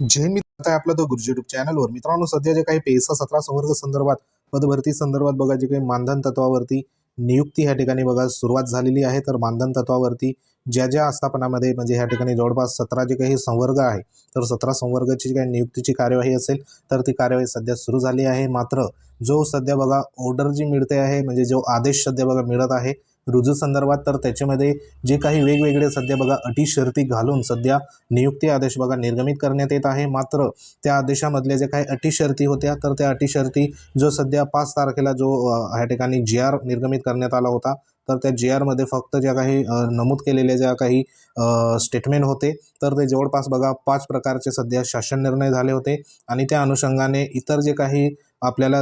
जय मित्र आहे आपला तो गुरुजी युट्यूब चॅनलवर. मित्रांनो, सध्या जे काही पेसा 17 संवर्ग संदर्भात पदभरती संदर्भात बघा, जे काही मानधन तत्वावरती नियुक्ती ह्या ठिकाणी बघा सुरुवात झालेली आहे. तर मानधन तत्वावरती ज्या ज्या आस्थापनामध्ये म्हणजे ह्या ठिकाणी जवळपास 17 जे काही संवर्ग आहे, तर 17 संवर्गाची जी काही नियुक्तीची कार्यवाही असेल तर ती कार्यवाही सध्या सुरू झाली आहे. मात्र जो सध्या बघा ऑर्डर जी मिळते आहे, म्हणजे जो आदेश सध्या बघा मिळत आहे रुजू संदर्भात, तर त्याच्यामध्ये जे काही वेगवेगळे सध्या बघा अटी शर्ती घालून सध्या नियुक्ती आदेश बघा निर्गमित करण्यात येत आहे. मात्र त्या आदेशामधल्या ज्या काही अटी शर्ती होत्या, तर त्या अटी शर्ती जो सध्या 5 तारखेला जो ह्या ठिकाणी जी-आर निर्गमित करण्यात आला होता, तर त्या जी-आरमध्ये फक्त ज्या काही नमूद केलेल्या ज्या काही स्टेटमेंट होते, तर ते जवळपास बघा 5 प्रकारचे सध्या शासन निर्णय झाले होते. आणि त्या अनुषंगाने इतर जे काही आपल्याला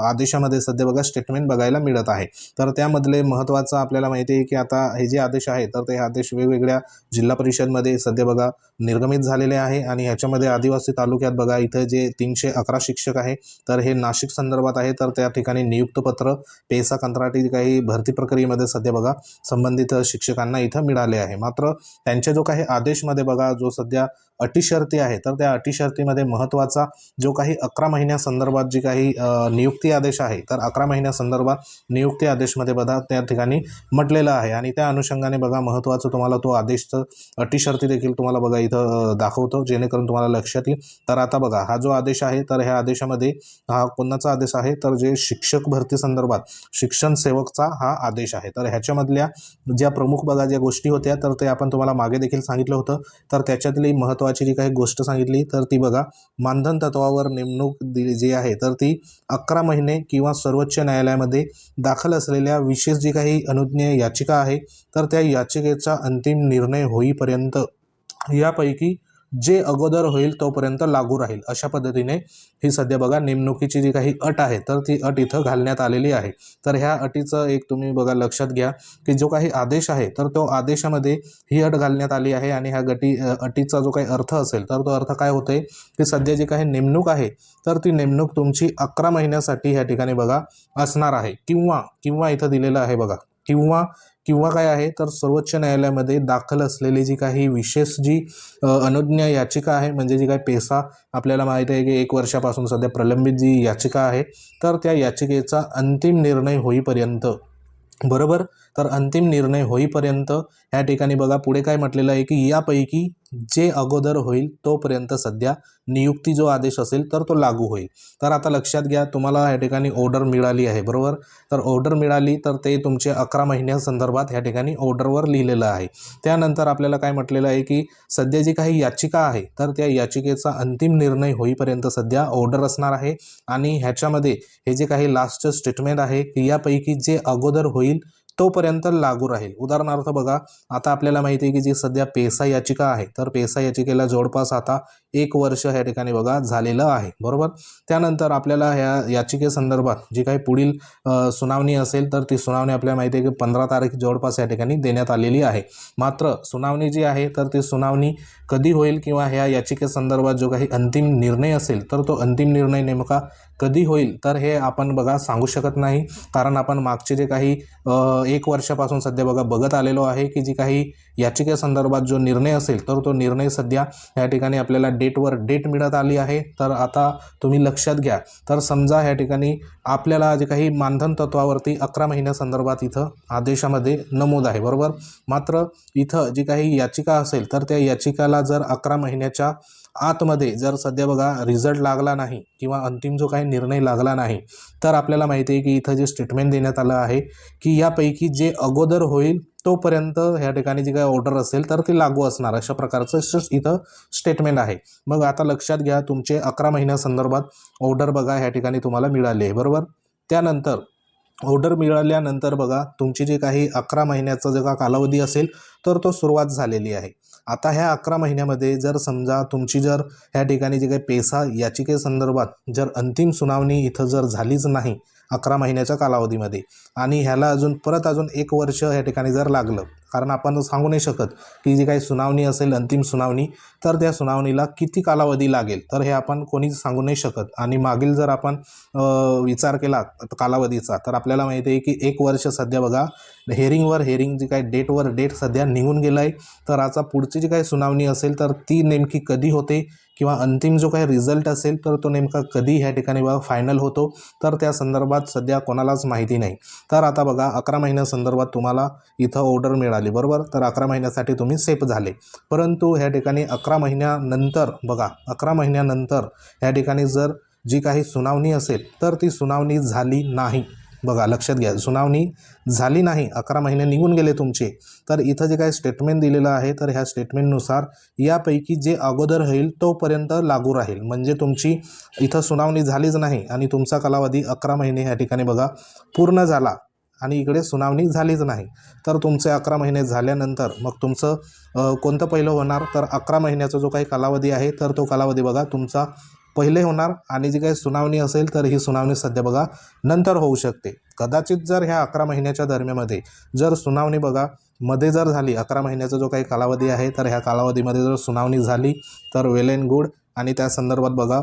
आदेशामध्ये सध्या बघा स्टेटमेंट बघायला मिळत आहे. तर त्यामधले महत्त्वाचं आपल्याला माहिती आहे की आता हे जे आदेश आहे, तर ते आदेश वेगवेगळ्या जिल्हा परिषदमध्ये सध्या बघा निर्गमित झालेले आहे. आणि ह्याच्यामध्ये आदिवासी तालुक्यात बघा इथं जे 311 शिक्षक आहे, तर हे नाशिक संदर्भात आहे. तर त्या ठिकाणी नियुक्तपत्र पेसा कंत्राटी काही भरती प्रक्रियेमध्ये सध्या बघा संबंधित शिक्षकांना इथं मिळाले आहे. मात्र त्यांच्या जो काही आदेशमध्ये बघा जो सध्या अटी शर्ती आहे, तर त्या अटी शर्तीमध्ये महत्त्वाचा जो काही 11 महिन्यासंदर्भात जी काही नियुक्ती आदेश आहे, तर 11 महिन्यासंदर्भात नियुक्ती आदेशमध्ये बघा त्या ठिकाणी म्हटलेलं आहे. आणि त्या अनुषंगाने बघा महत्त्वाचं तुम्हाला तो आदेशचं अटी शर्ती देखील तुम्हाला बघा इथं दाखवतो, जेणेकरून तुम्हाला लक्षात येईल. तर आता बघा हा जो आदेश आहे, तर ह्या आदेशामध्ये हा कोणाचा आदेश आहे, तर जे शिक्षक भरती संदर्भात शिक्षण सेवकचा हा आदेश आहे. तर ह्याच्यामधल्या ज्या प्रमुख बघा ज्या गोष्टी होत्या, तर ते आपण तुम्हाला मागे देखील सांगितलं होतं. तर त्याच्यातली महत्त्वाची जी काही गोष्ट सांगितली, तर ती बघा मानधन तत्वावर नेमणूक जी आहे, तर ती 11 महिने किंवा सर्वोच्च न्यायालयामध्ये दाखल असलेल्या विशेष जी काही अनुज्ञेय याचिका आहे, तर त्या याचिकेचा अंतिम निर्णय होईपर्यंत यापैकी जे अगोदर होईल तोपर्यंत लागू राहील, अशा पद्धतीने ही सध्या बघा नेमणुकीची जी काही अट आहे, तर ती अट इथं घालण्यात आलेली आहे. तर ह्या अटीचं एक तुम्ही बघा लक्षात घ्या की जो काही आदेश आहे, तर तो आदेशामध्ये ही अट घालण्यात आली आहे. आणि ह्या अटीचा जो काही अर्थ असेल, तर तो अर्थ काय होतोय की सध्या जी काही नेमणूक आहे, तर ती नेमणूक तुमची 11 महिन्यासाठी ह्या ठिकाणी बघा असणार आहे. किंवा इथं दिलेलं आहे बघा, किंवा किंवा काय आहे, तर सर्वोच्च न्यायालयामध्ये दाखल असलेली जी काही विशेष जी अनुज्ञेय याचिका आहे, म्हणजे जी काही पेसा आपल्याला माहिती आहे की 1 वर्षापासून सध्या प्रलंबित जी याचिका आहे, तर त्या याचिकेचा अंतिम निर्णय होईपर्यंत, बरोबर, तर अंतिम निर्णय होईपर्यंत ह्या ठिकाणी बघा पुढे काय म्हटलेलं आहे की यापैकी जे अगोदर होईल तोपर्यंत सध्या नियुक्ती जो आदेश असेल, तर तो लागू होईल. तर आता लक्षात घ्या, तुम्हाला ह्या ठिकाणी ऑर्डर मिळाली आहे, बरोबर. तर ऑर्डर मिळाली, तर ते तुमचे 11 महिन्यासंदर्भात ह्या ठिकाणी ऑर्डरवर लिहिलेलं आहे. त्यानंतर आपल्याला काय म्हटलेलं आहे की सध्या जी काही याचिका आहे, तर त्या याचिकेचा अंतिम निर्णय होईपर्यंत सध्या ऑर्डर असणार आहे. आणि ह्याच्यामध्ये हे जे काही लास्टचं स्टेटमेंट आहे की यापैकी जे अगोदर होईल तोपर्यंत लागू राहील. उदाहरणार्थ बघा, आता आपल्याला माहिती आहे की जी सध्या पेसा याचिका आहे, तर पेसा याचिकेला जवळपास आता 1 वर्ष ह्या ठिकाणी बघा झालेलं आहे, बरोबर. त्यानंतर आपल्याला ह्या याचिकेसंदर्भात जी काही पुढील सुनावणी असेल, तर ती सुनावणी आपल्याला माहिती आहे की 15 तारीख जवळपास या ठिकाणी देण्यात आलेली आहे. मात्र सुनावणी जी आहे, तर ती सुनावणी कधी होईल किंवा ह्या याचिकेसंदर्भात जो काही अंतिम निर्णय असेल, तर तो अंतिम निर्णय नेमका कधी होईल, तर हे आपण बघा सांगू शकत नाही. कारण आपण मागचे जे काही 1 वर्षापासून सध्या बघा बघत आलेलो आहे की जी काही याचिकेसंदर्भात जो निर्णय असेल, तर तो निर्णय सध्या या ठिकाणी आपल्याला डेटवर डेट मिळत आली आहे. तर आता तुम्ही लक्षात घ्या, तर समजा ह्या ठिकाणी आपल्याला जे काही मानधन तत्वावरती 11 महिन्यासंदर्भात इथं आदेशामध्ये नमूद आहे, बरोबर. मात्र इथं जी काही याचिका असेल, तर त्या याचिकाला जर 11 महिन्याच्या आतमध्ये जर सध्या बघा रिझल्ट लागला नाही किंवा अंतिम जो काही निर्णय लागला नाही, तर आपल्याला माहिती आहे की इथं जे स्टेटमेंट देण्यात आलं आहे की यापैकी जे अगोदर होईल तोपर्यंत ह्या ठिकाणी जी काही ऑर्डर असेल, तर ती लागू असणार, अशा प्रकारचं इथं स्टेटमेंट आहे. मग आता लक्षात घ्या, तुमचे 11 महिन्यासंदर्भात ऑर्डर बघा ह्या ठिकाणी तुम्हाला मिळाली आहे, बरोबर. त्यानंतर ऑर्डर मिळाल्यानंतर बघा तुमची जी काही 11 महिन्याचा जो का कालावधी असेल, तर तो सुरुवात झालेली आहे. आता ह्या 11 महिन्यामध्ये जर समजा तुमची जर ह्या ठिकाणी जी काही पेसा याचिकेसंदर्भात जर अंतिम सुनावणी इथं जर झालीच नाही 11 महिन्याच्या कालावधीमध्ये, आणि ह्याला अजून परत 1 वर्ष ह्या ठिकाणी जर लागलं, कारण आपण सांगू नाही शकत की जी काही सुनावणी असेल अंतिम सुनावणी तर त्या सुनावणीला किती कालावधी लागेल, तर हे आपण कोणीच सांगू नाही शकत. आणि मागील जर आपण विचार केला कालावधीचा तर आपल्याला माहिती आहे की 1 वर्ष सध्या बघा हेरिंग जी काही डेटवर डेट सध्या निघून गेलं आहे. तर आता पुढची जी काही सुनावणी असेल तर ती नेमकी कधी होते किंवा अंतिम जो काही रिझल्ट असेल तर तो नेमका कधी ह्या ठिकाणी बघा फायनल होतो, तर त्या संदर्भात सध्या कोणालाच माहिती नाही. तर आता बघा 11 महिन्यासंदर्भात तुम्हाला इथं ऑर्डर मिळाली, बरोबर. तर 11 महिन्यासाठी तुम्ही सेफ झाले. परंतु ह्या ठिकाणी 11 महिन्यानंतर बघा 11 महिन्यानंतर ह्या ठिकाणी जर जी काही सुनावणी असेल तर ती सुनावणी झाली नाही. बघा लक्षात घ्या, सुनावणी झाली नाही, 11 महिने निघून गेले तुमचे, तर इथं जे काही स्टेटमेंट दिलेलं आहे तर ह्या स्टेटमेंटनुसार यापैकी जे अगोदर होईल तोपर्यंत लागू राहील. म्हणजे तुमची इथं सुनावणी झालीच नाही आणि तुमचा कालावधी 11 महिने ह्या ठिकाणी बघा पूर्ण झाला आणि इकडे सुनावणी झालीच नाही, तर तुमचे 11 महिने झाल्यानंतर मग तुमचं कोणतं पहिलं होणार, तर 11 महिन्याचा जो काही कालावधी आहे तर तो कालावधी बघा तुमचा पहिले होणार. आणि जी काही सुनावणी असेल तर ही सुनावणी सध्या बघा नंतर होऊ शकते. कदाचित जर ह्या 11 महिन्याच्या दरम्यानमध्ये जर सुनावणी बघा मध्ये जर झाली, 11 महिन्याचा जो काही कालावधी आहे तर ह्या कालावधीमध्ये जर सुनावणी झाली तर वेल अँड गुड. आणि त्या संदर्भात बघा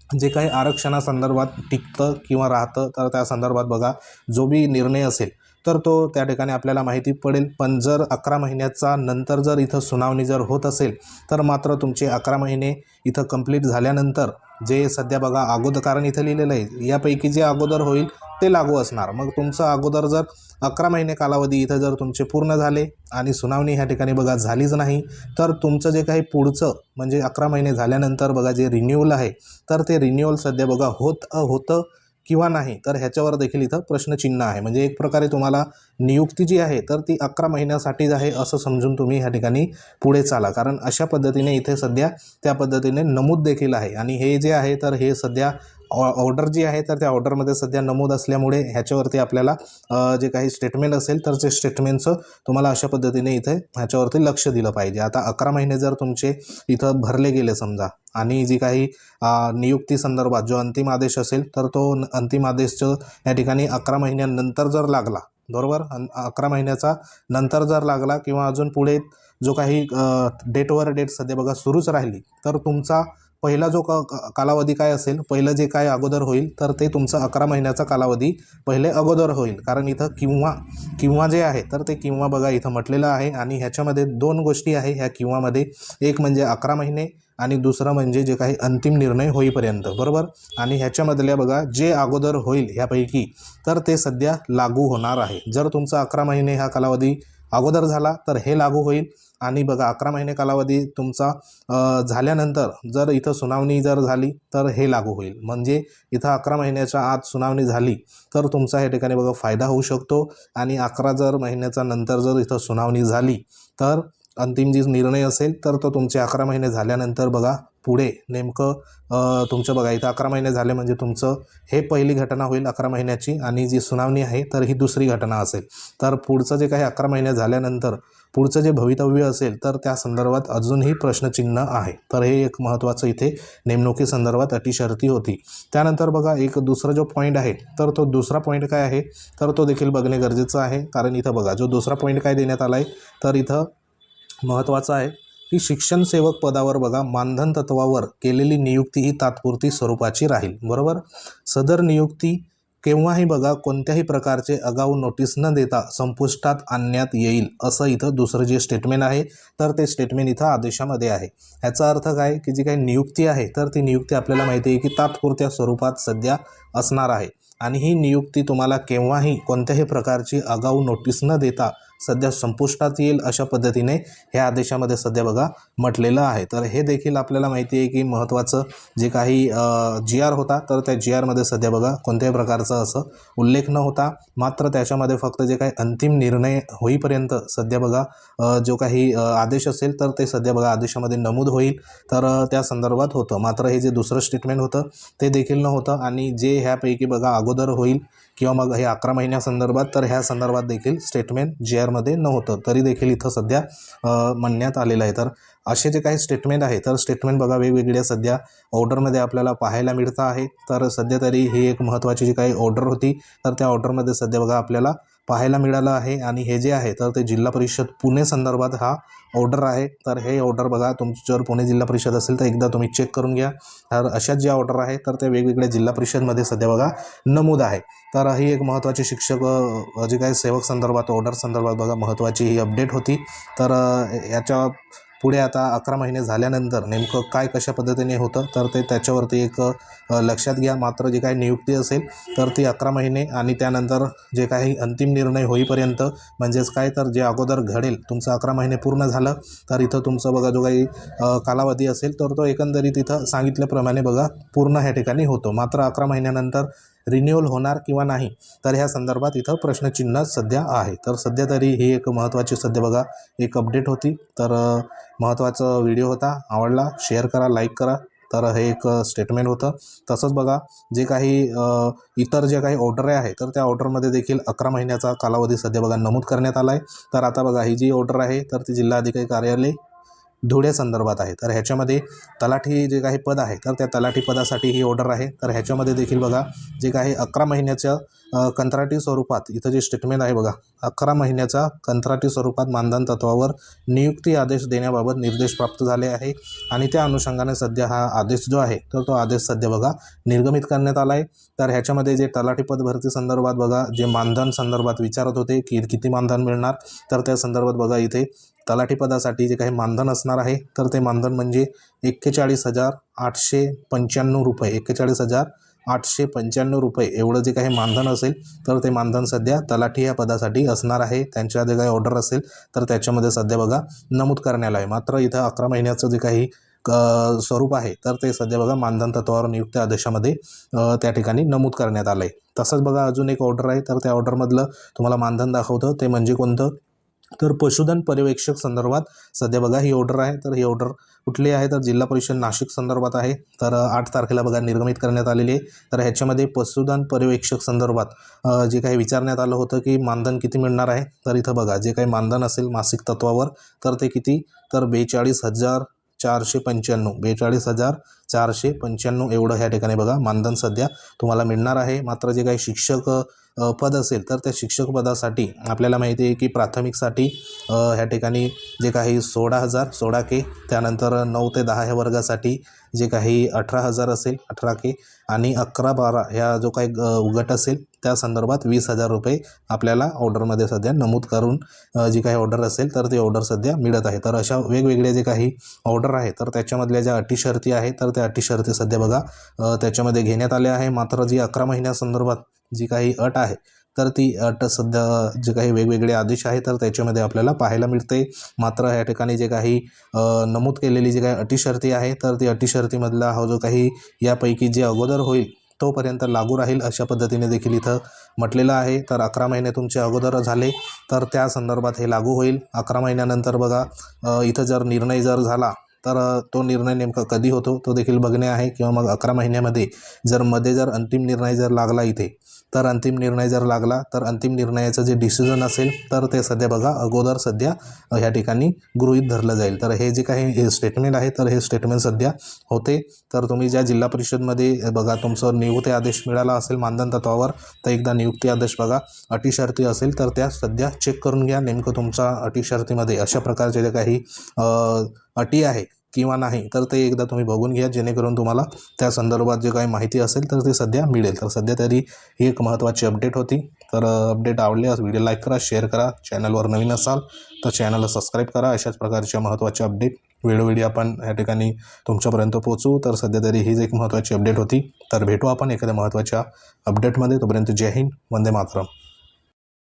जे काही आरक्षणासंदर्भात टिकतं किंवा राहतं तर त्या संदर्भात बघा जो बी निर्णय असेल तर तो त्या ठिकाणी आपल्याला माहिती पडेल. पण जर 11 महिन्याचा नंतर जर इथं सुनावणी जर होत असेल तर मात्र तुमचे 11 महिने इथं कंप्लीट झाल्यानंतर जे सध्या बघा अगोदर, कारण इथं लिहिलेलं आहे यापैकी जे अगोदर होईल ते लागू असणार. मग तुमचं अगोदर जर 11 महिने कालावधी इथं जर तुमचे पूर्ण झाले आणि सुनावणी ह्या ठिकाणी बघा झालीच नाही, तर तुमचं जे काही पुढचं म्हणजे 11 महिने झाल्यानंतर बघा जे रिन्यूअल आहे तर ते रिन्यूअल सध्या बघा होतं किंवा नाही, तर ह्याच्यावर देखील इथं प्रश्नचिन्ह आहे. म्हणजे एक प्रकारे तुम्हाला नियुक्ती जी आहे तर ती 11 महिन्यासाठीच आहे असं समजून तुम्ही ह्या ठिकाणी पुढे चाला, कारण अशा पद्धतीने इथे सध्या त्या पद्धतीने नमूद देखील आहे. आणि हे जे आहे तर हे सध्या ऑर्डर जी आहे तर त्या ऑर्डरमध्ये सध्या नमूद असल्यामुळे ह्याच्यावरती आपल्याला जे काही स्टेटमेंट असेल तर ते स्टेटमेंटचं तुम्हाला अशा पद्धतीने इथे ह्याच्यावरती लक्ष दिलं पाहिजे. आता 11 महिने जर तुमचे इथं भरले गेले समजा आणि जी काही नियुक्ती संदर्भात जो अंतिम आदेश असेल तर तो अंतिम आदेशचं या ठिकाणी 11 महिन्यानंतर जर लागला, बरोबर, 11 महिन्याचा नंतर जर लागला किंवा अजून पुढे जो काही डेटवर डेट सध्या बघा सुरूच राहिली तर तुमचा पहिला जो कालावधी काय असेल, पहिलं जे काय अगोदर होईल तर ते तुमचा 11 महिन्याचा कालावधी पहिले अगोदर होईल. कारण इथं किंवा जे आहे तर ते किंवा बघा इथं म्हटलेलं आहे. आणि ह्याच्यामध्ये 2 गोष्टी आहे ह्या किंवामध्ये, एक म्हणजे 11 महिने आणि दुसरं म्हणजे जे काही अंतिम निर्णय होईपर्यंत, बरोबर. आणि ह्याच्यामधल्या बघा जे अगोदर होईल ह्यापैकी तर ते सध्या लागू होणार आहे. जर तुमचा 11 महिने हा कालावधी अगोदर झाला तर हे लागू होईल. आणि बघा 11 महिने कालावधी तुमचा झाल्यानंतर जर इथं सुनावणी जर झाली तर हे लागू होईल. म्हणजे इथं 11 महिन्याच्या आत सुनावणी झाली तर तुमचा या ठिकाणी बघा फायदा होऊ शकतो. आणि 11 जर महिन्याचा नंतर जर इथं सुनावणी झाली तर अंतिम जी निर्णय असेल तर तो तुमचे 11 महिने झाल्यानंतर बघा पुढे नेमकं तुमचं बघा इथं 11 महिने झाले म्हणजे तुमचं हे पहिली घटना होईल 11 महिन्याची आणि जी सुनावणी आहे तर ही दुसरी घटना असेल. तर पुढचं जे काही 11 महिने झाल्यानंतर पुढचं जे भवितव्य असेल तर त्या संदर्भात अजूनही प्रश्नचिन्ह आहे. तर हे एक महत्त्वाचं इथे नेमणुकीसंदर्भात अटी शर्ती होती. त्यानंतर बघा एक दुसरा जो पॉईंट आहे तर तो दुसरा पॉईंट काय आहे तर तो देखील बघणे गरजेचं आहे. कारण इथं बघा जो दुसरा पॉईंट काय देण्यात आला आहे तर इथं महत्त्वाचं आहे की शिक्षण सेवक पदावर बघा मानधन तत्वावर केलेली नियुक्ती ही तात्पुरती स्वरूपाची राहील, बरोबर. सदर नियुक्ती केव्हाही बघा कोणत्याही प्रकारचे आगाऊ नोटीस न देता संपुष्टात आणण्यात येईल असं इथं दुसरं जे स्टेटमेंट आहे तर ते स्टेटमेंट इथं आदेशामध्ये आहे. ह्याचा अर्थ काय की जी काही नियुक्ती आहे तर ती नियुक्ती आपल्याला माहिती आहे की तात्पुरत्या स्वरूपात सध्या असणार आहे. आणि ही नियुक्ती तुम्हाला केव्हाही कोणत्याही प्रकारची आगाऊ नोटीस न देता सध्या संपुष्टात येईल अशा पद्धतीने ह्या आदेशामध्ये सध्या बघा म्हटलेलं आहे. तर हे देखील आपल्याला माहिती आहे की महत्त्वाचं जे काही GR होता तर त्या GRमध्ये सध्या बघा कोणत्याही प्रकारचा असं उल्लेख न होता, मात्र त्याच्यामध्ये फक्त जे काही अंतिम निर्णय होईपर्यंत सध्या बघा जो काही आदेश असेल तर ते सध्या बघा आदेशामध्ये नमूद होईल तर त्या संदर्भात होतं. मात्र हे जे दुसरं स्टेटमेंट होतं ते देखील नव्हतं. आणि जे ह्यापैकी बघा अगोदर होईल किंवा मग हे 11 महिन्यासंदर्भात तर ह्या संदर्भात देखील स्टेटमेंट GRमध्ये नव्हतं, तरी देखील इथं सध्या म्हणण्यात आलेलं आहे. तर असे जे काही स्टेटमेंट आहे तर स्टेटमेंट बघा वेगवेगळ्या सध्या ऑर्डरमध्ये आपल्याला पाहायला मिळतं आहे. तर सध्या तरी ही एक महत्त्वाची जी काही ऑर्डर होती तर त्या ऑर्डरमध्ये सध्या बघा आपल्याला पाहायला मिळालं आहे। आणि हे जे आहे तर ते जिल्हा परिषद पुणे संदर्भात हा ऑर्डर आहे। तर हे ऑर्डर बघा, तुमची जर पुणे जिल्हा परिषद असेल तर एकदा तुम्ही चेक करून घ्या। तर अशाच ज्या ऑर्डर आहे तर त्या वेगवेगळ्या जिल्हा परिषदमध्ये सध्या बघा नमूद आहे। तर ही एक महत्त्वाची शिक्षक जे काही सेवक संदर्भात ऑर्डर संदर्भात बघा महत्त्वाची ही अपडेट होती। तर याच्या पुढे आता 11 महिने झाल्यानंतर नेमकं काय कशा पद्धतीने होतं तर ते त्याच्यावरती एक लक्षात घ्या। मात्र जे काही नियुक्ती असेल तर ती 11 महिने आणि त्यानंतर जे काही अंतिम निर्णय होईपर्यंत, म्हणजेच काय तर जे अगोदर घडेल तुमचं 11 महिने पूर्ण झालं तर इथं तुमचं बघा जो काही कालावधी असेल तर तो एकंदरीत इथं सांगितल्याप्रमाणे बघा पूर्ण ह्या ठिकाणी होतो। मात्र 11 महिन्यानंतर रिन्युअल होणार किंवा नाही तर ह्या संदर्भात इथं प्रश्नचिन्ह सध्या आहे। तर सध्या तरी ही एक महत्त्वाची सध्या बघा एक अपडेट होती। तर महत्त्वाचा व्हिडिओ होता, आवडला शेअर करा, लाईक करा। तर हे एक स्टेटमेंट होतं। तसंच बघा जे काही इतर जे काही ऑर्डर आहे तर त्या ऑर्डरमध्ये देखील 11 महिन्याचा कालावधी सध्या बघा नमूद करण्यात आला आहे। तर आता बघा ही जी ऑर्डर आहे तर ती जिल्हाधिकारी कार्यालय धुळे संदर्भात आहे। तर ह्याच्यामध्ये तलाठी जे काही पद आहे तर त्या तलाठी पदासाठी ही ऑर्डर आहे। तर ह्याच्यामध्ये देखील बघा जे काही 11 महिन्याच्या कंत्राटी स्वरूपात इथं जे स्टेटमेंट आहे बघा, 11 महिन्याचा कंत्राटी स्वरूपात मानधन तत्वावर नियुक्ती आदेश देण्याबाबत निर्देश प्राप्त झाले आहे। आणि त्या अनुषंगाने सध्या हा आदेश जो आहे तर तो आदेश सध्या बघा निर्गमित करण्यात आला आहे। तर ह्याच्यामध्ये जे तलाठी पद भरती संदर्भात बघा जे मानधन संदर्भात विचारत होते की किती मानधन मिळणार, तर त्या संदर्भात बघा इथे तलाठी पदासाठी जे काही मानधन असणार आहे तर ते मानधन म्हणजे 41,895 रुपये, 41,895 रुपये एवढं जे काही मानधन असेल तर ते मानधन सध्या तलाठी या पदासाठी असणार आहे। त्यांच्या जे काही ऑर्डर असेल तर त्याच्यामध्ये सध्या बघा नमूद करण्यात आहे। मात्र इथं 11 महिन्याचं जे काही स्वरूप आहे तर ते सध्या बघा मानधन तत्वावर नियुक्ती आदेशामध्ये त्या ठिकाणी नमूद करण्यात आलं आहे। तसंच बघा अजून एक ऑर्डर आहे तर त्या ऑर्डरमधलं तुम्हाला मानधन दाखवतं ते म्हणजे कोणतं, तर पशुधन पर्यवेक्षक संदर्भात सध्या बघा ही ऑर्डर आहे। तर ही ऑर्डर कुठली आहे तर जिल्हा परिषद नाशिक संदर्भात आहे। तर 8 तारखेला बघा निर्गमित करण्यात आलेली आहे। तर ह्याच्यामध्ये पशुधन पर्यवेक्षक संदर्भात जे काही विचारण्यात आलं होतं की मानधन किती मिळणार आहे, तर इथं बघा जे काही मानधन असेल मासिक तत्वावर तर ते किती, तर 42,495, 42,495 एवढं ह्या ठिकाणी बघा मानधन सध्या तुम्हाला मिळणार आहे। मात्र जे काही शिक्षक पद असेल तर त्या शिक्षक पदासाठी आपल्याला माहिती आहे की प्राथमिकसाठी ह्या ठिकाणी जे काही 16K, त्यानंतर 9 ते 10 ह्या वर्गासाठी जे काही 18,000 असेल 18K, आणि 11-12 ह्या जो काही गट असेल त्या संदर्भात 20,000 रुपये आपल्याला ऑर्डरमध्ये सध्या नमूद करून जी काही ऑर्डर असेल तर ती ऑर्डर सध्या मिळत आहे। तर अशा वेगवेगळे जे काही ऑर्डर आहे तर त्याच्यामधल्या ज्या अटी शर्ती आहे तर त्या अटी शर्ती सध्या बघा त्याच्यामध्ये घेण्यात आल्या आहे। मात्र जी 11 महिन्यासंदर्भात जी काही अट आहे तर ती अट सध्या जे काही वेगवेगळे आदेश आहे तर त्याच्यामध्ये आपल्याला पाहायला मिळते। मात्र या ठिकाणी जे काही नमूद केलेली जी काही अटी शर्ती आहे तर ती अटी शर्तीमधला हा जो काही यापैकी जे अगोदर होईल तोपर्यंत लागू राहील अशा पद्धतीने देखील इथं म्हटलेलं आहे। तर 11 महिने तुमचे अगोदर झाले तर त्या संदर्भात हे लागू होईल। 11 महिन्यानंतर बघा इथं जर निर्णय जर झाला तर तो निर्णय नेमका कधी होतो तो देखील बघणे आहे, किंवा मग 11 महिन्यामध्ये जर अंतिम निर्णय जर लागला इथे तर अंतिम निर्णय जर लागला तर अंतिम निर्णयाचं जे डिसिजन असेल तर ते सध्या बघा अगोदर सध्या ह्या ठिकाणी गृहीत धरलं जाईल। तर हे जे काही स्टेटमेंट आहे तर हे स्टेटमेंट सध्या होते। तर तुम्ही ज्या जिल्हा परिषदमध्ये बघा तुमचं नियुक्ती आदेश मिळाला असेल मानधन तत्वावर तर एकदा नियुक्ती आदेश बघा अटी शर्ती असेल तर त्या सध्या चेक करून घ्या नेमकं तुमच्या अटी शर्तीमध्ये अशा प्रकारचे जे काही अटी आहे किंवा नाही तर ते एकदा तुम्ही बघून घ्या, जेणेकरून तुम्हाला त्या संदर्भात जे काही माहिती असेल तर ते सध्या मिळेल। तर सध्या तरी ही एक महत्त्वाची अपडेट होती। तर अपडेट आवडल्यास व्हिडिओ लाईक करा, शेअर करा, चॅनलवर नवीन असाल तर चॅनलला सबस्क्राईब करा। अशाच प्रकारच्या महत्त्वाच्या अपडेट वेळोवेळी आपण या ठिकाणी तुमच्यापर्यंत पोहोचू। तर सध्या तरी हीच एक महत्त्वाची अपडेट होती। तर भेटू आपण एखाद्या महत्त्वाच्या अपडेटमध्ये, तोपर्यंत जय हिंद, वंदे मातरम।